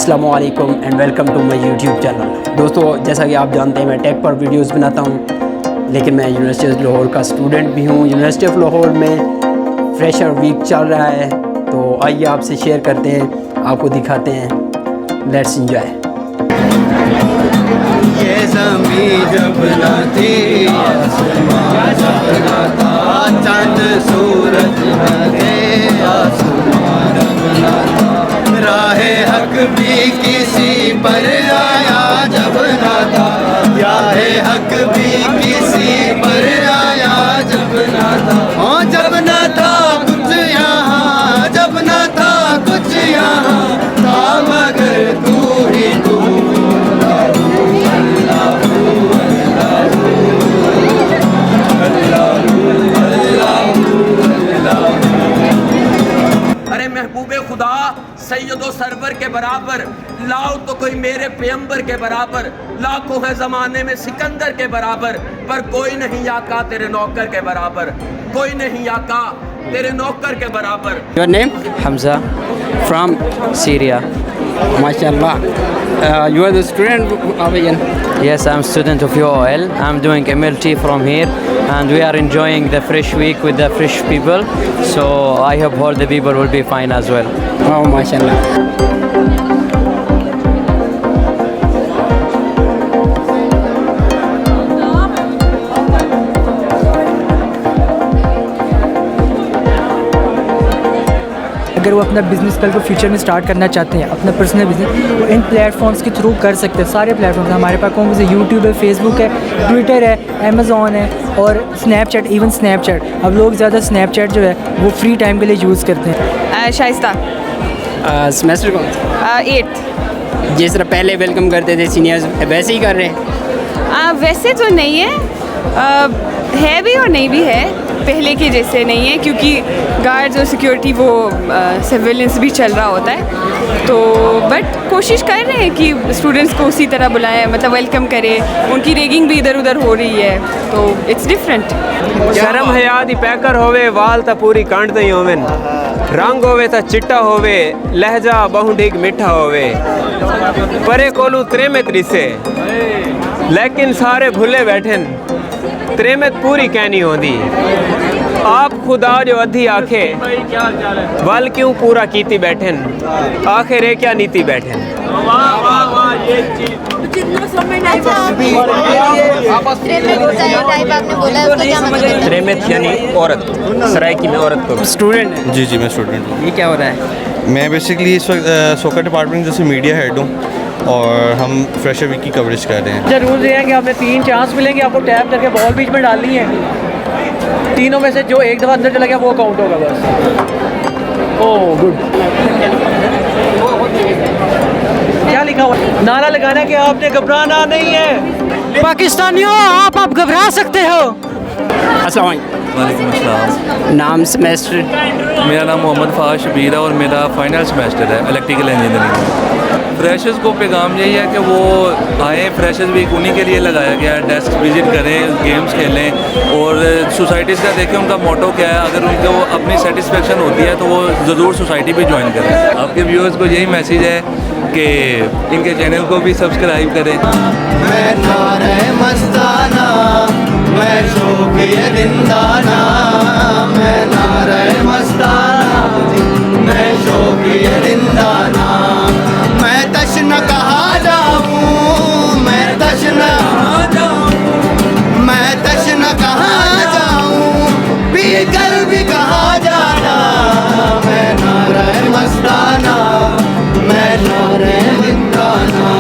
अस्सलाम वालेकुम and welcome to my YouTube channel. दोस्तों, जैसा कि आप जानते हैं मैं टेक पर वीडियोस बनाता हूं, लेकिन मैं यूनिवर्सिटी ऑफ लाहौर का स्टूडेंट भी हूं। यूनिवर्सिटी ऑफ लाहौर में फ्रेशर वीक चल रहा है, तो आइए आपसे शेयर करते हैं, आपको दिखाते हैं। Let's enjoy. ये ज़मीं जब न थी, आसमां जब न था, चांद सूरज न थे, आसमां जब न था, राहे हक भी किसी पर आया जब न था, राहे हक भी किसी पर आया जब न था। ओ जब न था कुछ यहाँ, जब न था कुछ यहाँ, था मगर तू ही तू। अरे महबूबे खुदा सैयदो सरवर के बराबर, लाओ तो कोई मेरे पैगंबर के बराबर, लाखों है ज़माने में सिकंदर के बराबर, पर कोई नहीं आका तेरे नौकर के बराबर, कोई नहीं आका तेरे नौकर के बराबर। Your name? Hamza from Syria. माशाल्लाह। You are the student of AN? Yes, I'm student of UOL. I'm doing MLT from here and we are enjoying the fresh week with the fresh people. So I hope all the people will be fine as well. Oh, माशाल्लाह। अगर वो अपना business कल को future में start करना चाहते हैं, अपना पर्सनल बिजनेस, वो इन प्लेटफॉर्म्स के थ्रू कर सकते हैं। सारे प्लेटफॉर्म्स हमारे पास कौन से यूट्यूब है, फेसबुक है, ट्विटर है, अमेज़ॉन है और स्नैपचैट। इवन स्नैपचैट, अब लोग ज़्यादा स्नैपचैट जो है वो फ्री टाइम के लिए यूज़ करते हैं। शाइस्ता सेमेस्टर कौन सा? 8th। जिस तरह पहले वेलकम करते थे सीनियर्स, वैसे ही कर रहे हैं? वैसे तो नहीं है भी और नहीं भी है, पहले के जैसे नहीं है, क्योंकि गार्ड्स और सिक्योरिटी वो सर्वेलेंस भी चल रहा होता है। तो बट कोशिश कर रहे हैं कि स्टूडेंट्स को उसी तरह बुलाएं, मतलब वेलकम करें। उनकी रेगिंग भी इधर उधर हो रही है, तो इट्स डिफरेंट। शर्म हया दी पैकर होवे, वाल ता पूरी कांड तई होवन, रंग होवे ता चिट्टा होवे, लहजा बहु ठीक मिठा होवे, परे कोलू त्रेमेत रिसे, लेकिन सारे भुले बैठन, त्रेमेत पूरी कहनी होंदी। आप खुदा जो अधी आखे, वल क्यों पूरा कीती बैठन, आखिर क्या नीति बैठन। त्रेमेत यानी औरत, सरायकी में औरत को। स्टूडेंट है? जी मैं स्टूडेंट हूँ। ये क्या हो रहा है? मैं बेसिकली इस वक्त सोका डिपार्टमेंट जैसे मीडिया हेड हूँ और हम फ्रेशर वीक की कवरेज कर रहे हैं। जरूर ये है कि हमें 3 चांस मिलेंगे, आपको टैप करके बॉल बीच में डालनी है। तीनों में से जो एक दफ़ा अंदर चला गया वो काउंट होगा बस। Oh good. क्या लिखा हुआ? नारा लगाना है कि आपने घबराना नहीं है। पाकिस्तानियों, आप घबरा सकते हो। अस्सलाम वालेकुम अस्सलाम। नाम, सेमेस्टर? मेरा नाम मोहम्मद फ़ाज़ शबीर है और मेरा फाइनल सेमेस्टर है इलेक्ट्रिकल इंजीनियरिंग में। फ्रेशर्स को पैगाम यही है कि वो आएँ, फ्रेशर्स वीक उन्हीं के लिए लगाया गया है। डेस्क विज़िट करें, गेम्स खेलें और सोसाइटीज़ का देखें उनका मोटो क्या है। अगर उनको अपनी सेटिस्फेक्शन होती है तो वो ज़रूर सोसाइटी भी ज्वाइन करें। आपके व्यूअर्स को यही मैसेज है कि इनके चैनल को भी सब्सक्राइब करें। मैं नारे मस्ताना, मैं शौक ये जिंदाना, मैं नारे मस्ताना, मैं शौक ये जिंदाना, मैं तश्न कहा जाऊँ, मैं तश्न जाऊँ, मैं तश्न कहा जाऊँ, पी कर भी कहा जाना, मैं नारे मस्ताना, मैं नारे जिंदाना।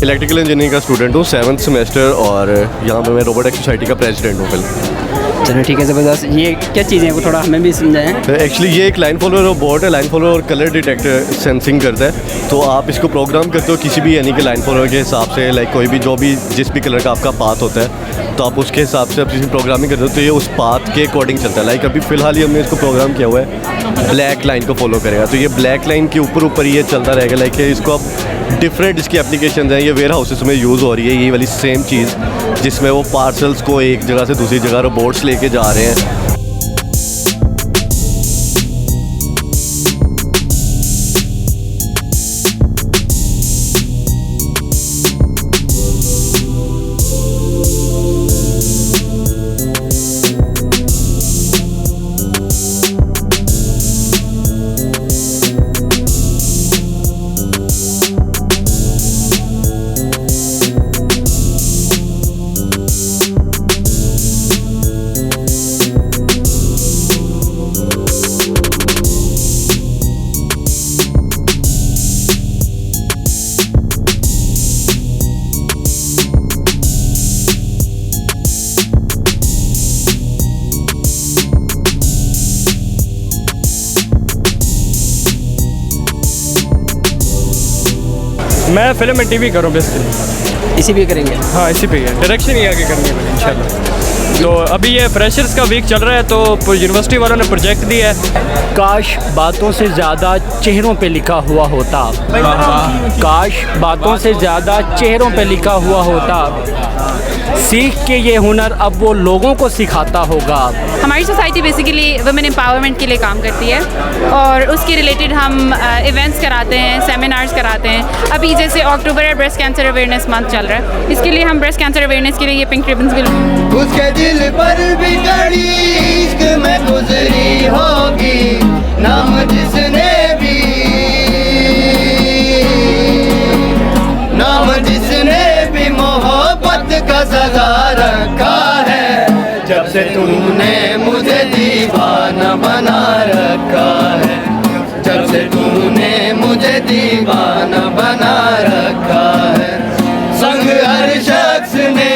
इलेक्ट्रिकल इंजीनियरिंग का स्टूडेंट हूँ, 7th सेमेस्टर, और यहाँ पे मैं रोबोटिक सोसाइटी का प्रेसिडेंट हूँ फिलहाल। चलो ठीक है, ज़बरदस्त। ये क्या चीज़ें हैं वो थोड़ा हमें भी समझाएं। एक्चुअली ये एक लाइन फॉलोअर रोबोट है। Line follower colour detector sensing करता है, तो आप इसको प्रोग्राम करते हो किसी भी यानी कि लाइन फॉलोअर के हिसाब से, लाइक कोई भी जो भी जिस भी कलर का आपका पाथ होता है, तो आप उसके हिसाब से आप किसी प्रोग्रामिंग करते हो तो ये उस पाथ के अकॉर्डिंग चलता है। लाइक अभी फ़िलहाल ही हमने इसको प्रोग्राम किया हुआ है, ब्लैक लाइन को फॉलो करेगा, तो ये ब्लैक लाइन के ऊपर ये चलता रहेगा। लाइक इसको अब डिफरेंट इसकी एप्लीकेशन हैं, ये वेयर हाउसेस में यूज़ हो रही है ये वाली सेम चीज़, जिसमें वो पार्सल्स को एक जगह से दूसरी जगह रोबोट्स लेके जा रहे हैं। मैं फिल्म एंड टीवी करूँ बेसिकली। इसी पे करेंगे? हाँ, इसी पे है, डायरेक्शन ही आगे करेंगे इंशाल्लाह। तो अभी ये फ्रेशर्स का वीक चल रहा है, तो यूनिवर्सिटी वालों ने प्रोजेक्ट दिया है। काश बातों से ज़्यादा चेहरों पे लिखा हुआ होता, काश बातों से ज़्यादा चेहरों पे लिखा हुआ होता, सीख के ये हुनर अब वो लोगों को सिखाता होगा। हमारी सोसाइटी बेसिकली वुमेन एम्पावरमेंट के लिए काम करती है और उसके रिलेटेड हम इवेंट्स कराते हैं, सेमिनार्स कराते हैं। अभी जैसे अक्टूबर है, ब्रेस्ट कैंसर अवेयरनेस मंथ चल रहा है, इसके लिए हम ब्रेस्ट कैंसर अवेयरनेस के लिए ये पिंक रिबन्स भी उसके दिल पर भी कड़ी इश्क में गुजरी होगी, नाम जिसने भी, नाम जिसने भी मोहब्बत का सजा रखा है, जब से तूने मुझे दीवाना बना रखा है, जब से तूने मुझे दीवाना बना रखा है। संग हर शख्स ने,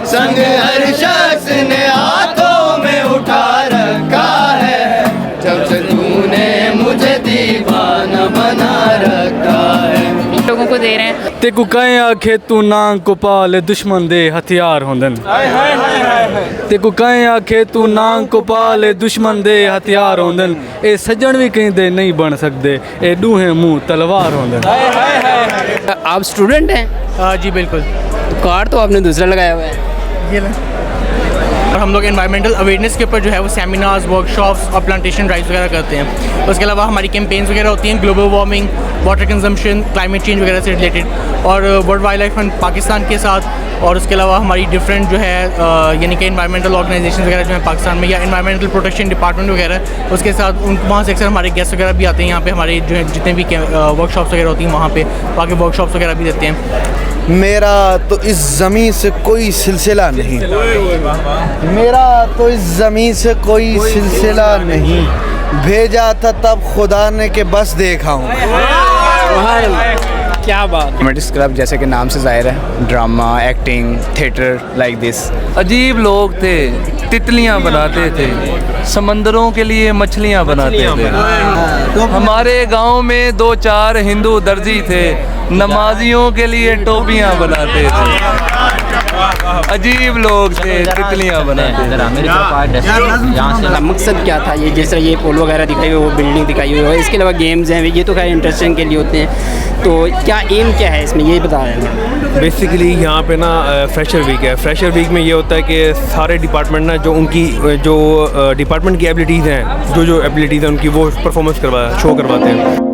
संग हर शख्स ने हाथों में उठा रखा है, जब से तूने मुझे दीवाना बना रखा है। लोगों को दे रहे हैं। ते को कहें आखे तू नांग को पाल दुश्मन दे हथियार होंदन, ते को कहें आखे तू नांग को पाल दुश्मन दे हथियार होंदन, ए सज्जन भी कहीं दे नहीं बन सकते, ए दूहे मुंह तलवार होंदन। आप स्टूडेंट हैं? हाँ जी बिल्कुल। कार्ड तो आपने दूसरा लगाया हुआ है। ये और हम लोग एनवायरमेंटल अवेयरनेस के ऊपर जो है वो सेमिनार्स, वर्कशॉप्स और प्लांटेशन ड्राइव्स वगैरह करते हैं। उसके अलावा हमारी कैंपेन्स वगैरह होती हैं global warming, water consumption, climate change वगैरह से रिलेटेड, और world wild life fund Pakistan के साथ, और उसके अलावा हमारी डिफरेंट जो है यानी कि एनवायरमेंटल ऑर्गेनाइजेशन वगैरह जो है पाकिस्तान में, या एनवायरमेंटल प्रोटेक्शन डिपार्टमेंट वगैरह, उसके साथ उन वहाँ से अक्सर हमारे गेस्ट वगैरह भी आते हैं यहाँ पे, हमारे जो है जितने भी वर्कशॉप्स वगैरह होती हैं वहाँ पे बाकी वर्कशॉप्स वगैरह भी देते हैं। मेरा तो इस ज़मीन से कोई सिलसिला नहीं, मेरा तो इस ज़मीन से कोई सिलसिला नहीं, भेजा था तब खुदा ने के बस देखा हूँ। क्या बात। कॉमेडी क्लब जैसे कि नाम से जाहिर है, drama, acting, theatre like this. अजीब लोग थे, तितलियां बनाते थे, समंदरों के लिए मछलियां बनाते थे। हमारे गांव में 2-4 हिंदू दर्जी थे, नमाजियों के लिए टोपियां बनाते थे। अजीब लोग थे, तितलियां बनाते थे। मकसद क्या था ये, जैसे ये पोल वगैरह दिखाई हुई, वो बिल्डिंग दिखाई हुई है, इसके अलावा गेम्स हैं, ये तो खैर इंटरेस्टिंग के लिए होते हैं, तो क्या एम क्या है इसमें ये बता रहे हैं। बेसिकली यहाँ पे ना फ्रेशर वीक है। फ्रेशर वीक में ये होता है कि सारे डिपार्टमेंट ना जो उनकी जो डिपार्टमेंट की एबिलिटीज़ हैं, जो एबिलिटीज़ हैं उनकी, वो परफॉर्मेंस शो करवाते हैं।